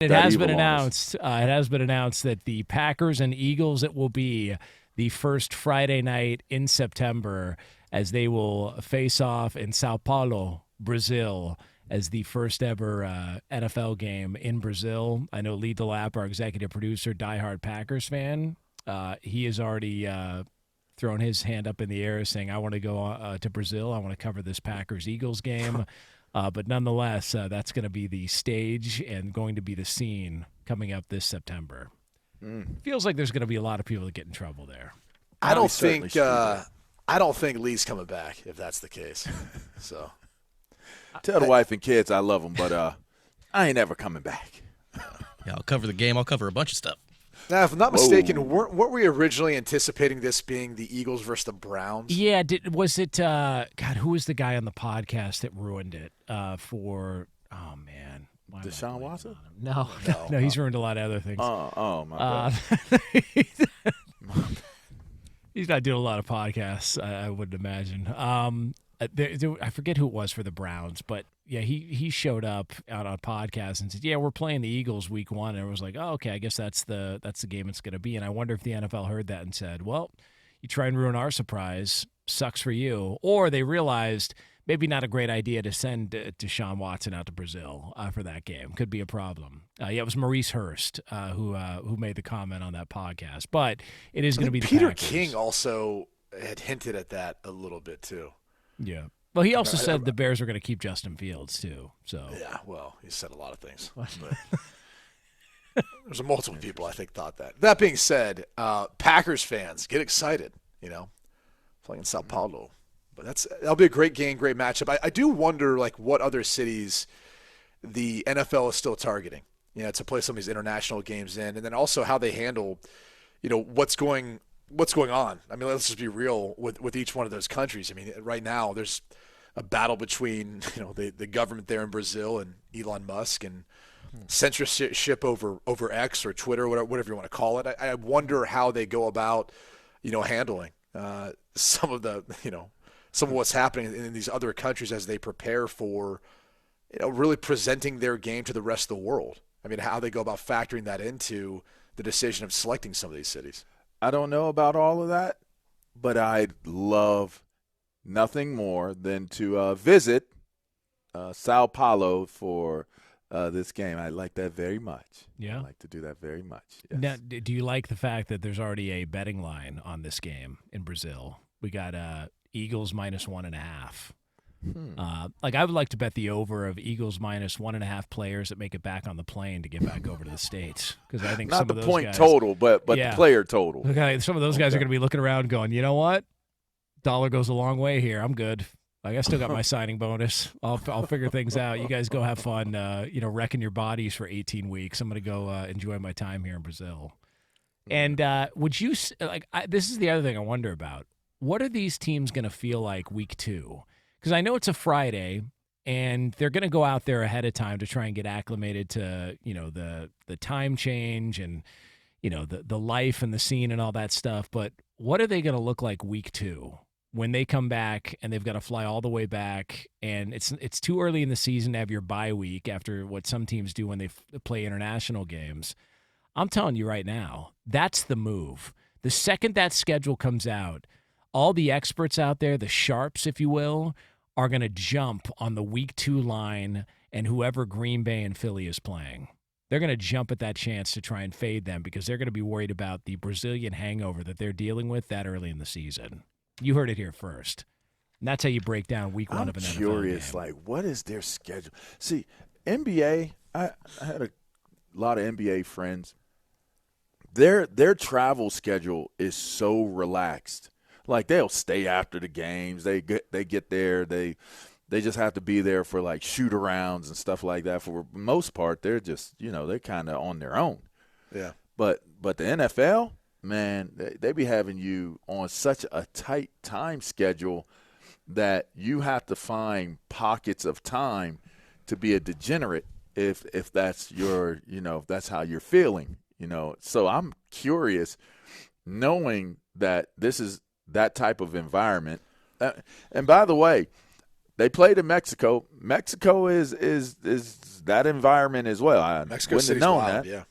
It has been announced. It has been announced that the Packers and Eagles, it will be the first Friday night in September as they will face off in São Paulo, Brazil, as the first ever NFL game in Brazil. I know Lee DeLapp, our executive producer, diehard Packers fan, he has already thrown his hand up in the air saying, I want to go to Brazil. I want to cover this Packers-Eagles game. But nonetheless, that's going to be the stage and going to be the scene coming up this September. Feels like there's going to be a lot of people that get in trouble there. I don't think Lee's coming back if that's the case. So tell the wife and kids I love them, but I ain't ever coming back. Yeah, I'll cover the game. I'll cover a bunch of stuff. Now, if I'm not mistaken, weren't we originally anticipating this being the Eagles versus the Browns? Yeah, was it God, who was the guy on the podcast that ruined it oh, man. Deshaun Watson? No, he's ruined a lot of other things. My bad. He's not doing a lot of podcasts, I wouldn't imagine. I forget who it was for the Browns, but yeah, he showed up out on podcast and said, "Yeah, we're playing the Eagles week 1." And I was like, "Oh, okay, I guess that's the game it's going to be." And I wonder if the NFL heard that and said, "Well, you try and ruin our surprise, sucks for you," or they realized maybe not a great idea to send Deshaun Watson out to Brazil for that game. Could be a problem. Yeah, it was Maurice Hurst who made the comment on that podcast, but it is going to be the Peter Packers. King also had hinted at that a little bit too. Yeah. Well, he also said the Bears are going to keep Justin Fields, too. So yeah, well, he said a lot of things. There's multiple people I think thought that. That being said, Packers fans, get excited, playing in Sao Paulo. But that'll be a great game, great matchup. I do wonder, what other cities the NFL is still targeting, to play some of these international games in, and then also how they handle, what's going on. I mean, let's just be real with each one of those countries. I mean, right now there's a battle between the government there in Brazil and Elon Musk and censorship over X or Twitter, whatever you want to call it. I wonder how they go about handling some of what's happening in these other countries as they prepare for really presenting their game to the rest of the world. I mean, how they go about factoring that into the decision of selecting some of these cities. I don't know about all of that, but I'd love nothing more than to visit Sao Paulo for this game. I like that very much. Yeah. I like to do that very much. Yes. Now, do you like the fact that there's already a betting line on this game in Brazil? We got Eagles -1.5. I would like to bet the over of Eagles -1.5 players that make it back on the plane to get back over to the States, because I think not some the of those point guys, total, but yeah, the player total. Okay, some of those guys are going to be looking around, going, you know what, dollar goes a long way here. I'm good. I still got my signing bonus. I'll figure things out. You guys go have fun. Wrecking your bodies for 18 weeks. I'm going to go enjoy my time here in Brazil. And would you this is the other thing I wonder about. What are these teams going to feel like week 2? Because I know it's a Friday, and they're going to go out there ahead of time to try and get acclimated to, the time change and, the life and the scene and all that stuff. But what are they going to look like week 2 when they come back and they've got to fly all the way back? And it's too early in the season to have your bye week after what some teams do when they play international games. I'm telling you right now, that's the move. The second that schedule comes out, all the experts out there, the sharps, if you will, are going to jump on the week 2 line and whoever Green Bay and Philly is playing. They're going to jump at that chance to try and fade them because they're going to be worried about the Brazilian hangover that they're dealing with that early in the season. You heard it here first. And that's how you break down week 1 of an NFL game. I'm curious, what is their schedule? See, NBA, I had a lot of NBA friends. Their travel schedule is so relaxed. They'll stay after the games. They get there. They just have to be there for shoot-arounds and stuff like that. For the most part, they're just they're kind of on their own. Yeah. But the NFL, man, they be having you on such a tight time schedule that you have to find pockets of time to be a degenerate if that's your if that's how you're feeling. So I'm curious, knowing that this is that type of environment. And by the way, They played in Mexico. Mexico is that environment as well. Mexico wouldn't have City's known wild, that. yeah.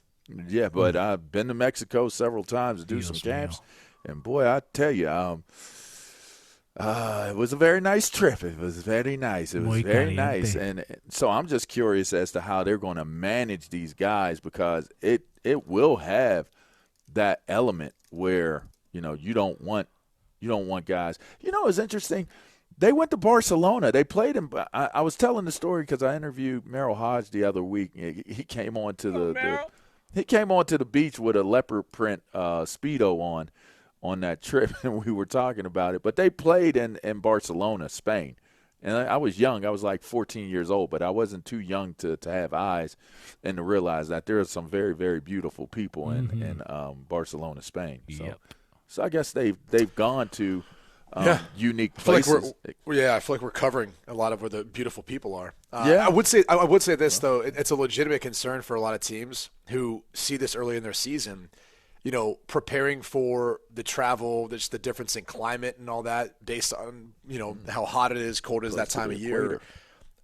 Yeah, but I've been to Mexico several times to do some camps, and boy, I tell you, it was a very nice trip. It was very nice. It was Muy very caliente. nice, and so I'm just curious as to how they're going to manage these guys, because it will have that element where you don't want guys. It's interesting. They went to Barcelona. They played in. I was telling the story because I interviewed Merrill Hodge the other week. He came on to he came onto the beach with a leopard print Speedo on that trip, and we were talking about it. But they played in Barcelona, Spain. And I was young. I was like 14 years old, but I wasn't too young to have eyes and to realize that there are some very, very beautiful people in Barcelona, Spain. So I guess they've gone to unique places. I feel like we're covering a lot of where the beautiful people are. Yeah. I would say this though, it's a legitimate concern for a lot of teams who see this early in their season. Preparing for the travel, just the difference in climate and all that, based on how hot it is, cold it is that time of year.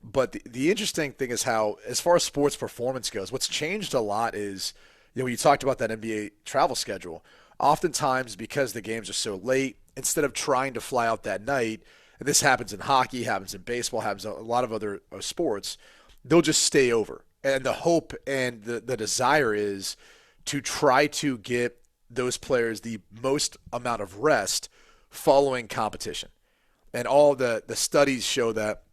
But the interesting thing is how, as far as sports performance goes, what's changed a lot is, when you talked about that NBA travel schedule, oftentimes because the games are so late, instead of trying to fly out that night, and this happens in hockey, happens in baseball, happens in a lot of other sports, they'll just stay over. And the hope and the desire is to try to get those players the most amount of rest following competition. And all the studies show that,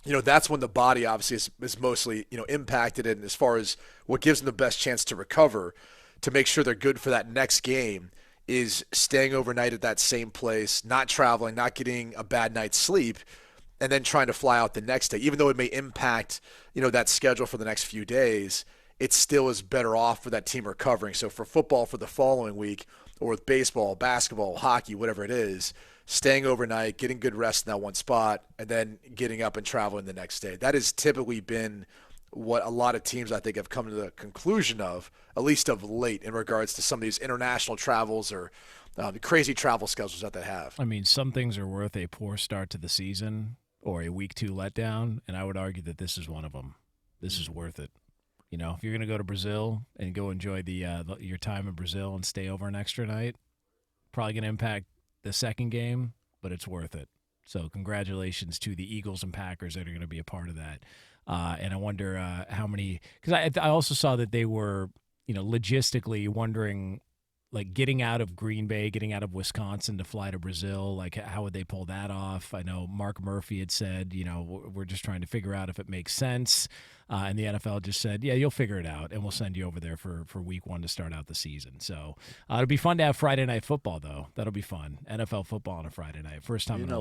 that's when the body obviously is mostly, impacted, and as far as what gives them the best chance to recover, to make sure they're good for that next game, is staying overnight at that same place, not traveling, not getting a bad night's sleep, and then trying to fly out the next day. Even though it may impact, that schedule for the next few days, it still is better off for that team recovering. So for football for the following week, or with baseball, basketball, hockey, whatever it is, staying overnight, getting good rest in that one spot, and then getting up and traveling the next day. That has typically been what a lot of teams, I think, have come to the conclusion of, at least of late, in regards to some of these international travels or the crazy travel schedules that they have. I mean, some things are worth a poor start to the season or a week 2 letdown, and I would argue that this is one of them. This is worth it. If you're going to go to Brazil and go enjoy your time in Brazil and stay over an extra night, probably going to impact the second game, but it's worth it. So congratulations to the Eagles and Packers that are going to be a part of that. And I wonder how many – because I also saw that they were, logistically wondering, like, getting out of Green Bay, getting out of Wisconsin to fly to Brazil, like, how would they pull that off? I know Mark Murphy had said, we're just trying to figure out if it makes sense. And the NFL just said, yeah, you'll figure it out, and we'll send you over there for week 1 to start out the season. So it'll be fun to have Friday Night Football, though. That'll be fun. NFL football on a Friday night. First time in a